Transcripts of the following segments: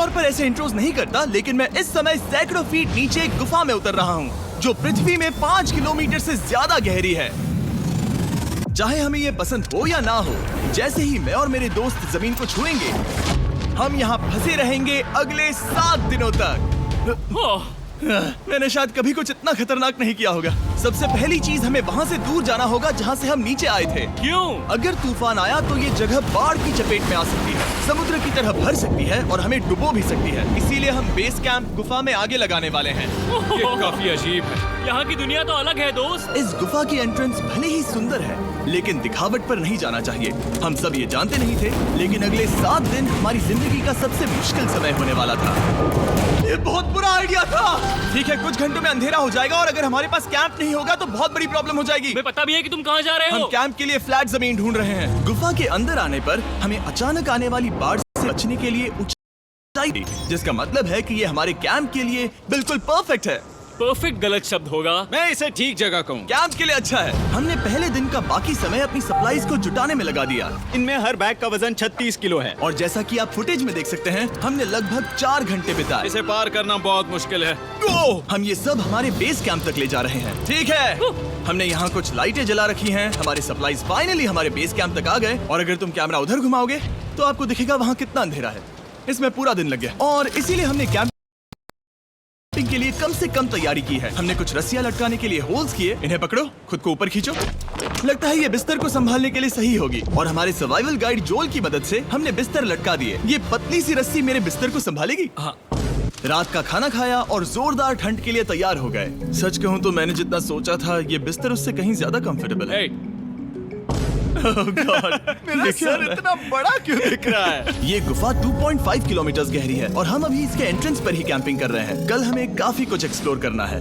तौर पर ऐसे इंट्रोज नहीं करता, लेकिन मैं इस समय सैकड़ों फीट नीचे एक गुफा में उतर रहा हूँ जो पृथ्वी में 5 किलोमीटर से ज्यादा गहरी है। चाहे हमें ये पसंद हो या ना हो, जैसे ही मैं और मेरे दोस्त जमीन को छुएंगे, हम यहाँ फंसे रहेंगे अगले 7 दिनों तक। मैंने शायद कभी कुछ इतना खतरनाक नहीं किया होगा। सबसे पहली चीज, हमें वहाँ से दूर जाना होगा जहाँ से हम नीचे आए थे। क्यों? अगर तूफान आया तो ये जगह बाढ़ की चपेट में आ सकती है, समुद्र की तरह भर सकती है और हमें डुबो भी सकती है। इसीलिए हम बेस कैंप गुफा में आगे लगाने वाले हैं। ये काफी अजीब है। यहाँ की दुनिया तो अलग है दोस्त। इस गुफा की एंट्रेंस भले ही सुंदर है, लेकिन दिखावट पर नहीं जाना चाहिए। हम सब ये जानते नहीं थे, लेकिन अगले 7 दिन हमारी जिंदगी का सबसे मुश्किल समय होने वाला था। ये बहुत बुरा आइडिया था। ठीक है, कुछ घंटों में अंधेरा हो जाएगा और अगर हमारे पास कैंप नहीं होगा तो बहुत बड़ी प्रॉब्लम हो जाएगी। हमें पता भी है कि तुम कहाँ जा रहे हो। हम कैंप के लिए फ्लैट जमीन ढूंढ रहे हैं। गुफा के अंदर आने पर हमें अचानक आने वाली बाढ़ से बचने के लिए ऊंचाई, जिसका मतलब है कि ये हमारे कैंप के लिए बिल्कुल परफेक्ट है। परफेक्ट गलत शब्द होगा। मैं इसे ठीक जगह कहूँ। कैंप के लिए अच्छा है। हमने पहले दिन का बाकी समय अपनी सप्लाईज को जुटाने में लगा दिया। इनमें हर बैग का वजन 36 किलो है। और जैसा कि आप फुटेज में देख सकते हैं, हमने लगभग 4 घंटे बिताए। इसे पार करना बहुत मुश्किल है। हम ये सब हमारे बेस कैंप तक ले जा रहे हैं। ठीक है, हमने यहाँ कुछ लाइटें जला रखी हैं। हमारे सप्लाईज फाइनली हमारे बेस कैंप तक आ गए। और अगर तुम कैमरा उधर घुमाओगे तो आपको दिखेगा वहाँ कितना अंधेरा है। इसमें पूरा दिन लग गया और इसीलिए हमने कैंप के लिए कम से कम तैयारी की है। हमने कुछ रस्सियां लटकाने के लिए होल्स किए। इन्हें पकड़ो, खुद को ऊपर खींचो। लगता है ये बिस्तर को संभालने के लिए सही होगी। और हमारे सर्वाइवल गाइड जोल की मदद से हमने बिस्तर लटका दिए। ये पतली सी रस्सी मेरे बिस्तर को संभालेगी। हाँ। रात का खाना खाया और जोरदार ठंड के लिए तैयार हो गए। सच कहूँ तो मैंने जितना सोचा था, ये बिस्तर उससे कहीं ज्यादा कंफर्टेबल है। Oh God, मेरा सर इतना बड़ा क्यों दिख रहा है? ये गुफा 2.5 किलोमीटर गहरी है और हम अभी इसके एंट्रेंस पर ही कैंपिंग कर रहे हैं। कल हमें काफी कुछ एक्सप्लोर करना है।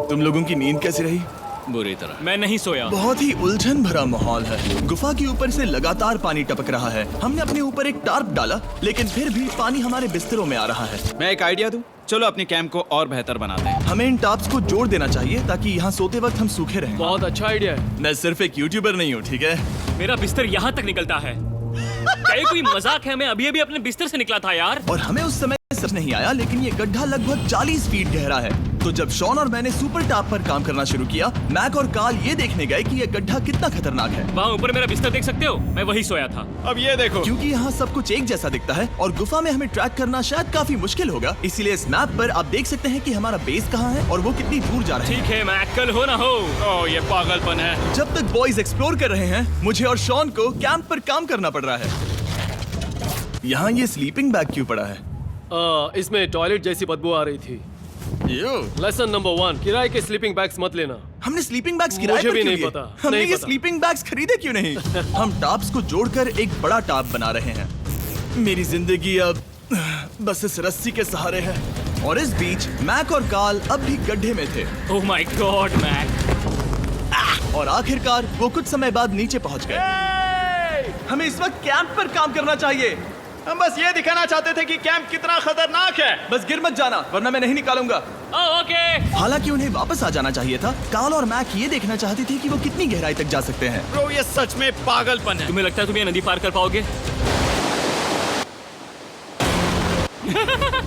तुम लोगों की नींद कैसी रही? बुरी तरह। मैं नहीं सोया। बहुत ही उलझन भरा माहौल है। गुफा के ऊपर से लगातार पानी टपक रहा है। हमने अपने ऊपर एक टार्प डाला, लेकिन फिर भी पानी हमारे बिस्तरों में आ रहा है। मैं एक आइडिया दूं? चलो अपने कैंप को और बेहतर बनाते हैं। हमें इन टार्प्स को जोड़ देना चाहिए ताकि यहाँ सोते वक्त हम सूखे रहें। बहुत अच्छा आइडिया है। मैं सिर्फ एक यूट्यूबर नहीं हूँ, ठीक है? मेरा बिस्तर यहाँ तक निकलता है। क्या ये कोई मजाक है? मैं अभी अभी अपने बिस्तर से निकला था यार। और हमें उस समय समझ नहीं आया, लेकिन ये गड्ढा लगभग 40 फीट गहरा है। तो जब शॉन और मैंने सुपर टाप पर काम करना शुरू किया, मैक और कार्ल ये देखने गए कि ये गड्ढा कितना खतरनाक है। वहाँ ऊपर मेरा बिस्तर देख सकते हो? मैं वही सोया था। अब ये देखो। क्योंकि यहाँ सब कुछ एक जैसा दिखता है और गुफा में हमें ट्रैक करना शायद काफी मुश्किल होगा, इसीलिए इस मैप पर आप देख सकते हैं कि हमारा बेस कहाँ है और वो कितनी दूर जा रहा है। ठीक है, मैक कल हो ना हो। ओह, ये पागलपन है। जब तक बॉयज एक्सप्लोर कर रहे हैं, मुझे और शॉन को कैंप पर काम करना पड़ रहा है। यहाँ ये स्लीपिंग बैग क्यों पड़ा है? इसमें टॉयलेट जैसी बदबू आ रही थी। लेसन नंबर 1, किराए के स्लीपिंग बैग्स मत लेना। हमने स्लीपिंग बैग्स किराए मुझे पर भी क्यों नहीं लिए? पता, हमने नहीं ये पता। स्लीपिंग बैग्स खरीदे क्यों नहीं? हम टाप्स को जोड़कर एक बड़ा टाप बना रहे हैं। मेरी जिंदगी अब बस इस रस्सी के सहारे है। और इस बीच मैक और कार्ल अब भी गड्ढे में थे। Oh my god Mac. और आखिरकार वो कुछ समय बाद नीचे पहुंच गए। हमें इस वक्त कैंप पर काम करना चाहिए। हम बस ये दिखाना चाहते थे कि कैंप कितना खतरनाक है। बस गिर मत जाना, वरना मैं नहीं निकालूंगा। ओके। हालांकि उन्हें वापस आ जाना चाहिए था। कार्ल और मैक ये देखना चाहते थे कि वो कितनी गहराई तक जा सकते हैं। ब्रो, ये सच में पागलपन है। तुम्हें लगता है तुम ये नदी पार कर पाओगे?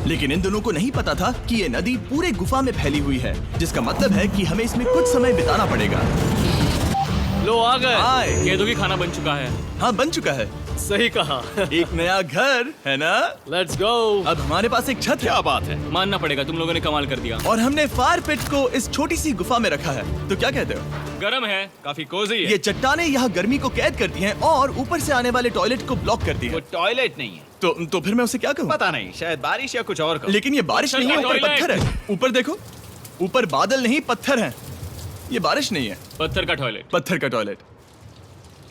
लेकिन इन दोनों को नहीं पता था कि ये नदी पूरे गुफा में फैली हुई है, जिसका मतलब है कि हमें इसमें कुछ समय बिताना पड़ेगा। लो आ गए। आए। कह दो कि खाना बन चुका है। हाँ, बन चुका है। सही कहा। एक नया घर है ना? Let's go. अब हमारे पास एक छत है। क्या बात है। मानना पड़ेगा, तुम लोगों ने कमाल कर दिया। और हमने फायर पिट को इस छोटी सी गुफा में रखा है। तो क्या कहते हो? गरम है, काफी कोजी है। ये चट्टानें यहाँ गर्मी को कैद करती हैं और ऊपर से आने वाले टॉयलेट को ब्लॉक करती वो हैं। टॉयलेट नहीं है। तो फिर मैं उसे क्या कहूँ? पता नहीं, शायद बारिश या कुछ और कहो। लेकिन ये बारिश नहीं है, ऊपर टॉयलेट। पत्थर है। ऊपर देखो, ऊपर बादल नहीं पत्थर हैं। ये बारिश नहीं है, पत्थर का टॉयलेट। पत्थर का टॉयलेट।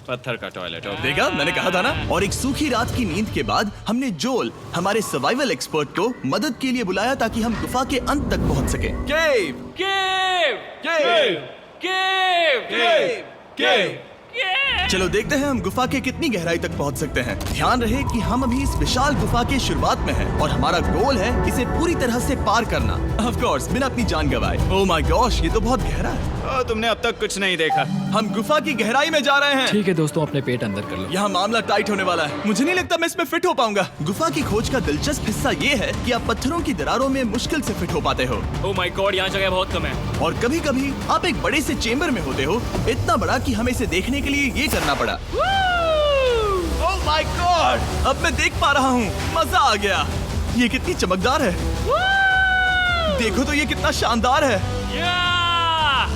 पत्थर का टॉयलेट। देखा, मैंने कहा था ना। और एक सूखी रात की नींद के बाद हमने जोल, हमारे सर्वाइवल एक्सपर्ट को मदद के लिए बुलाया ताकि हम गुफा के अंत तक पहुंच सके। केव, केव, केव, केव, केव, केव। केव। चलो देखते हैं हम गुफा के कितनी गहराई तक पहुंच सकते हैं। ध्यान रहे कि हम अभी इस विशाल गुफा के शुरुआत में हैं और हमारा गोल है इसे पूरी तरह से पार करना। ऑफ कोर्स, बिना अपनी जान गंवाए। ओह माय गॉश, ये तो बहुत गहरा है। तुमने अब तक कुछ नहीं देखा। हम गुफा की गहराई में जा रहे हैं। ठीक है दोस्तों, अपने पेट अंदर कर लो। यहाँ मामला टाइट होने वाला है। मुझे नहीं लगता मैं इसमें फिट हो पाऊंगा। गुफा की खोज का दिलचस्प हिस्सा ये है कि आप पत्थरों की दरारों में मुश्किल से फिट हो पाते हो। ओह माय गॉड, यहाँ जगह बहुत कम है। और कभी कभी आप एक बड़े से चेम्बर में होते हो, इतना बड़ा कि हमें इसे देखने के लिए ये करना पड़ा। ओह माय गॉड! अब मैं देख पा रहा हूँ, मजा आ गया। ये कितनी चमकदार है। देखो तो ये कितना शानदार है।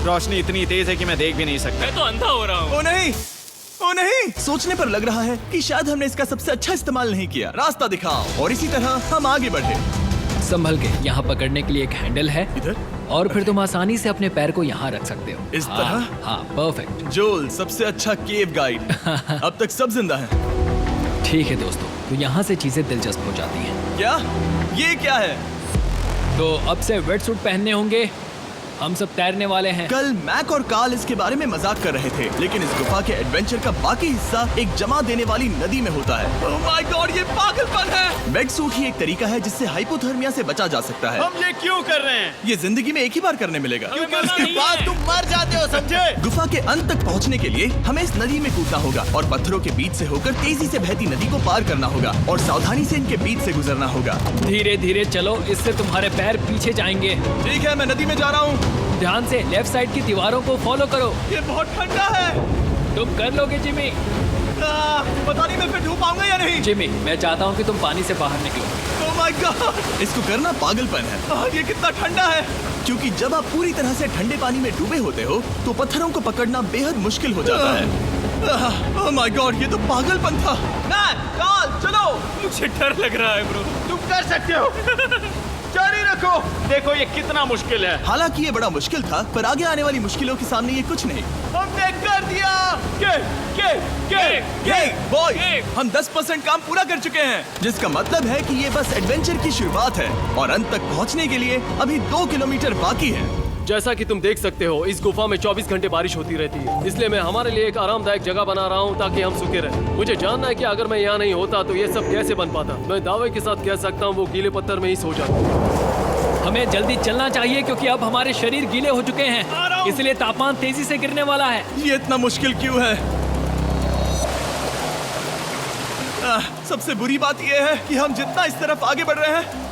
रोशनी इतनी तेज है कि मैं देख भी नहीं सकता। मैं तो अंधा हो रहा हूँ। ओ नहीं, ओ नहीं। सोचने पर लग रहा है कि शायद हमने इसका सबसे अच्छा इस्तेमाल नहीं किया। रास्ता दिखाओ। और इसी तरह हम आगे बढ़े। संभल के, यहाँ पकड़ने के लिए एक हैंडल है इधर? और फिर तुम आसानी से अपने पैर को यहाँ रख सकते हो। इस हाँ, तरह? हाँ, परफेक्ट। जोल, सबसे अच्छा केव गाइड। अब तक सब जिंदा हैं। ठीक है दोस्तों, तो यहाँ से चीजें दिलचस्प हो जाती हैं। क्या? ये क्या है? तो अब से वेट सूट पहनने होंगे। हम सब तैरने वाले हैं। कल मैक और कार्ल इसके बारे में मजाक कर रहे थे, लेकिन इस गुफा के एडवेंचर का बाकी हिस्सा एक जमा देने वाली नदी में होता है। ओह माय गॉड, ये पागलपन है। वेट सूट ही एक तरीका है जिससे हाइपोथर्मिया से बचा जा सकता है। हम ये क्यों कर रहे हैं? ये जिंदगी में एक ही बार करने मिलेगा। क्योंकि उसके बाद तुम मर जाते हो, समझे? गुफा के अंत तक पहुंचने के लिए हमें इस नदी में कूदना होगा और पत्थरों के बीच से होकर तेजी से बहती नदी को पार करना होगा और सावधानी से इनके बीच से गुजरना होगा। धीरे धीरे चलो, इससे तुम्हारे पैर पीछे जाएंगे। ठीक है, मैं नदी में जा रहा हूँ। ध्यान से लेफ्ट साइड की दीवारों को फॉलो करो। ये बहुत ठंडा है। तुम कर लोगे जिमी। पता नहीं मैं फिट हो पाऊंगा या नहीं। जिमी, मैं चाहता हूँ कि तुम पानी से बाहर निकलो। ओह माय गॉड, इसको करना पागलपन है। ये कितना ठंडा है। क्योंकि जब आप पूरी तरह से ठंडे पानी में डूबे होते हो तो पत्थरों को पकड़ना बेहद मुश्किल हो जाता है। ओह माय गॉड, ये तो पागलपन था। चलो। मुझे डर लग रहा है ब्रो। तुम कर सकते हो। जारी रखो। देखो ये कितना मुश्किल है। हालांकि ये बड़ा मुश्किल था, पर आगे आने वाली मुश्किलों के सामने ये कुछ नहीं। हमने कर दिया। बॉय, हम 10% काम पूरा कर चुके हैं, जिसका मतलब है कि ये बस एडवेंचर की शुरुआत है और अंत तक पहुंचने के लिए अभी 2 किलोमीटर बाकी है। जैसा कि तुम देख सकते हो, इस गुफा में 24 घंटे बारिश होती रहती है। इसलिए मैं हमारे लिए एक आरामदायक जगह बना रहा हूँ ताकि हम सूखे रहें। मुझे जानना है कि अगर मैं यहाँ नहीं होता तो ये सब कैसे बन पाता। मैं दावे के साथ कह सकता हूँ वो गीले पत्थर में ही सो जाता। हमें जल्दी चलना चाहिए क्योंकि अब हमारे शरीर गीले हो चुके हैं, इसलिए तापमान तेजी से गिरने वाला है। ये इतना मुश्किल क्यों है? सबसे बुरी बात यह है कि हम जितना इस तरफ आगे बढ़ रहे हैं